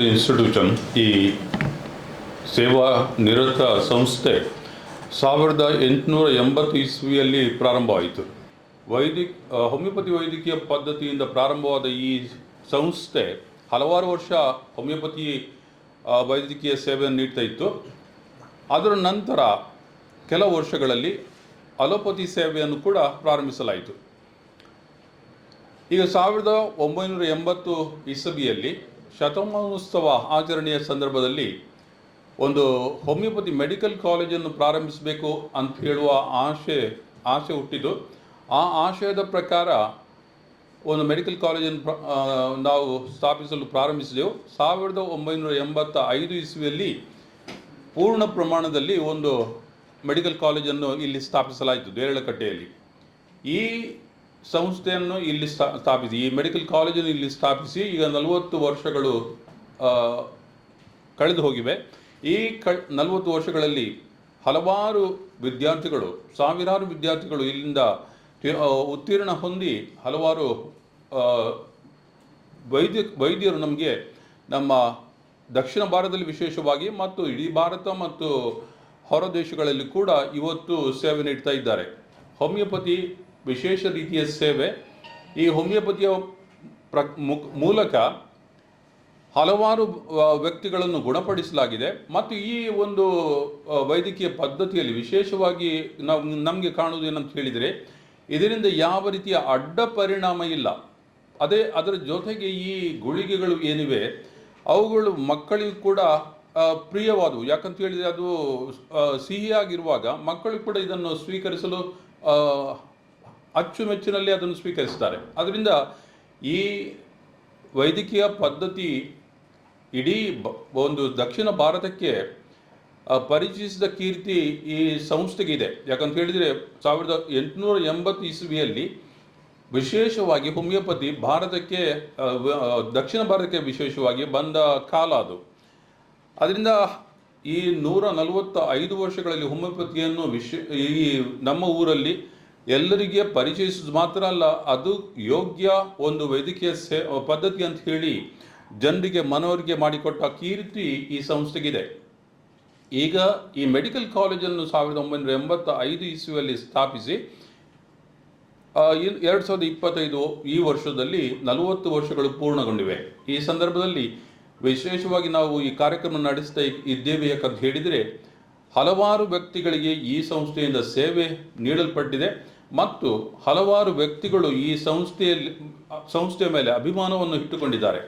Institution ಈ ಸೇವಾ ನಿರತ ಸಂಸ್ಥೆ 1880 ಇಸ್ವಿಯಲ್ಲಿ ಪ್ರಾರಂಭವಾಯಿತು. ಹೋಮಿಯೋಪತಿ ವೈದ್ಯಕೀಯ ಪದ್ಧತಿಯಿಂದ ಪ್ರಾರಂಭವಾದ ಈ ಸಂಸ್ಥೆ ಹಲವಾರು ವರ್ಷ ಹೋಮಿಯೋಪತಿ ವೈದ್ಯಕೀಯ ಸೇವೆಯನ್ನು ನೀಡ್ತಾ ಇತ್ತು. ಅದರ ನಂತರ ಕೆಲವು ವರ್ಷಗಳಲ್ಲಿ ಅಲೋಪತಿ ಸೇವೆಯನ್ನು ಕೂಡ ಪ್ರಾರಂಭಿಸಲಾಯಿತು. ಈಗ 1980 ಇಸವಿಯಲ್ಲಿ ಶತಮಾನೋತ್ಸವ ಆಚರಣೆಯ ಸಂದರ್ಭದಲ್ಲಿ ಒಂದು ಹೋಮಿಯೋಪತಿ ಮೆಡಿಕಲ್ ಕಾಲೇಜನ್ನು ಪ್ರಾರಂಭಿಸಬೇಕು ಅಂತ ಹೇಳುವ ಆಶೆ ಹುಟ್ಟಿದ್ದು. ಆ ಆಶಯದ ಪ್ರಕಾರ ಒಂದು ಮೆಡಿಕಲ್ ಕಾಲೇಜನ್ನು ನಾವು ಸ್ಥಾಪಿಸಲು ಪ್ರಾರಂಭಿಸಿದೆವು. 1985 ಇಸ್ವಿಯಲ್ಲಿ ಪೂರ್ಣ ಪ್ರಮಾಣದಲ್ಲಿ ಒಂದು ಮೆಡಿಕಲ್ ಕಾಲೇಜನ್ನು ಇಲ್ಲಿ ಸ್ಥಾಪಿಸಲಾಯಿತು ದೇರಳಕಟ್ಟೆಯಲ್ಲಿ. ಈ ಸಂಸ್ಥೆಯನ್ನು ಇಲ್ಲಿ ಸ್ಥಾಪಿಸಿ, ಈ ಮೆಡಿಕಲ್ ಕಾಲೇಜನ್ನು ಇಲ್ಲಿ ಸ್ಥಾಪಿಸಿ ಈಗ 40 ವರ್ಷಗಳು ಕಳೆದು ಹೋಗಿವೆ. ಈ 40 ವರ್ಷಗಳಲ್ಲಿ ಹಲವಾರು ವಿದ್ಯಾರ್ಥಿಗಳು, ಸಾವಿರಾರು ವಿದ್ಯಾರ್ಥಿಗಳು ಇಲ್ಲಿಂದ ಉತ್ತೀರ್ಣ ಹೊಂದಿ ಹಲವಾರು ವೈದ್ಯರು ನಮಗೆ ನಮ್ಮ ದಕ್ಷಿಣ ಭಾರತದಲ್ಲಿ ವಿಶೇಷವಾಗಿ ಮತ್ತು ಇಡೀ ಭಾರತ ಮತ್ತು ಹೊರ ದೇಶಗಳಲ್ಲಿ ಕೂಡ ಇವತ್ತು ಸೇವೆ ನೀಡ್ತಾ ಇದ್ದಾರೆ. ಹೋಮಿಯೋಪತಿ ವಿಶೇಷ ರೀತಿಯ ಸೇವೆ. ಈ ಹೋಮಿಯೋಪತಿಯ ಮೂಲಕ ಹಲವಾರು ವ್ಯಕ್ತಿಗಳನ್ನು ಗುಣಪಡಿಸಲಾಗಿದೆ. ಮತ್ತು ಈ ಒಂದು ವೈದ್ಯಕೀಯ ಪದ್ಧತಿಯಲ್ಲಿ ವಿಶೇಷವಾಗಿ ನಮಗೆ ಕಾಣುವುದು ಏನಂತ ಹೇಳಿದರೆ, ಇದರಿಂದ ಯಾವ ರೀತಿಯ ಅಡ್ಡ ಪರಿಣಾಮ ಇಲ್ಲ. ಅದರ ಜೊತೆಗೆ ಈ ಗುಳಿಗೆಗಳು ಏನಿವೆ ಅವುಗಳು ಮಕ್ಕಳಿಗೂ ಕೂಡ ಪ್ರಿಯವಾದವು. ಯಾಕಂತ ಹೇಳಿದರೆ ಅದು ಸಿಹಿಯಾಗಿರುವಾಗ ಮಕ್ಕಳು ಕೂಡ ಇದನ್ನು ಸ್ವೀಕರಿಸಲು ಅಚ್ಚುಮೆಚ್ಚಿನಲ್ಲಿ ಅದನ್ನು ಸ್ವೀಕರಿಸ್ತಾರೆ. ಅದರಿಂದ ಈ ವೈದ್ಯಕೀಯ ಪದ್ಧತಿ ಇಡೀ ಒಂದು ದಕ್ಷಿಣ ಭಾರತಕ್ಕೆ ಪರಿಚಯಿಸಿದ ಕೀರ್ತಿ ಈ ಸಂಸ್ಥೆಗೆ ಇದೆ. ಯಾಕಂತ ಹೇಳಿದರೆ 1880 ಇಸವಿಯಲ್ಲಿ ವಿಶೇಷವಾಗಿ ಹೋಮಿಯೋಪತಿ ಭಾರತಕ್ಕೆ, ದಕ್ಷಿಣ ಭಾರತಕ್ಕೆ ವಿಶೇಷವಾಗಿ ಬಂದ ಕಾಲ ಅದು. ಅದರಿಂದ ಈ 145 ವರ್ಷಗಳಲ್ಲಿ ಹೋಮಿಯೋಪತಿಯನ್ನು ಈ ನಮ್ಮ ಊರಲ್ಲಿ ಎಲ್ಲರಿಗೆ ಪರಿಚಯಿಸೋದು ಮಾತ್ರ ಅಲ್ಲ, ಅದು ಯೋಗ್ಯ ಒಂದು ವೈದ್ಯಕೀಯ ಪದ್ಧತಿ ಅಂತ ಹೇಳಿ ಜನರಿಗೆ ಮನವರಿಕೆ ಮಾಡಿಕೊಟ್ಟ ಕೀರ್ತಿ ಈ ಸಂಸ್ಥೆಗಿದೆ. ಈಗ ಈ ಮೆಡಿಕಲ್ ಕಾಲೇಜನ್ನು 1985 ಇಸ್ವಿಯಲ್ಲಿ ಸ್ಥಾಪಿಸಿ 2025 ಈ ವರ್ಷದಲ್ಲಿ 40 ವರ್ಷಗಳು ಪೂರ್ಣಗೊಂಡಿವೆ. ಈ ಸಂದರ್ಭದಲ್ಲಿ ವಿಶೇಷವಾಗಿ ನಾವು ಈ ಕಾರ್ಯಕ್ರಮ ನಡೆಸ್ತಾ ಇದ್ದೇವೆ. ಯಾಕಂತ ಹೇಳಿದರೆ ಹಲವಾರು ವ್ಯಕ್ತಿಗಳಿಗೆ ಈ ಸಂಸ್ಥೆಯಿಂದ ಸೇವೆ ನೀಡಲ್ಪಟ್ಟಿದೆ ಮತ್ತು ಹಲವಾರು ವ್ಯಕ್ತಿಗಳು ಈ ಸಂಸ್ಥೆಯ ಮೇಲೆ ಅಭಿಮಾನವನ್ನು ಇಟ್ಟುಕೊಂಡಿದ್ದಾರೆ.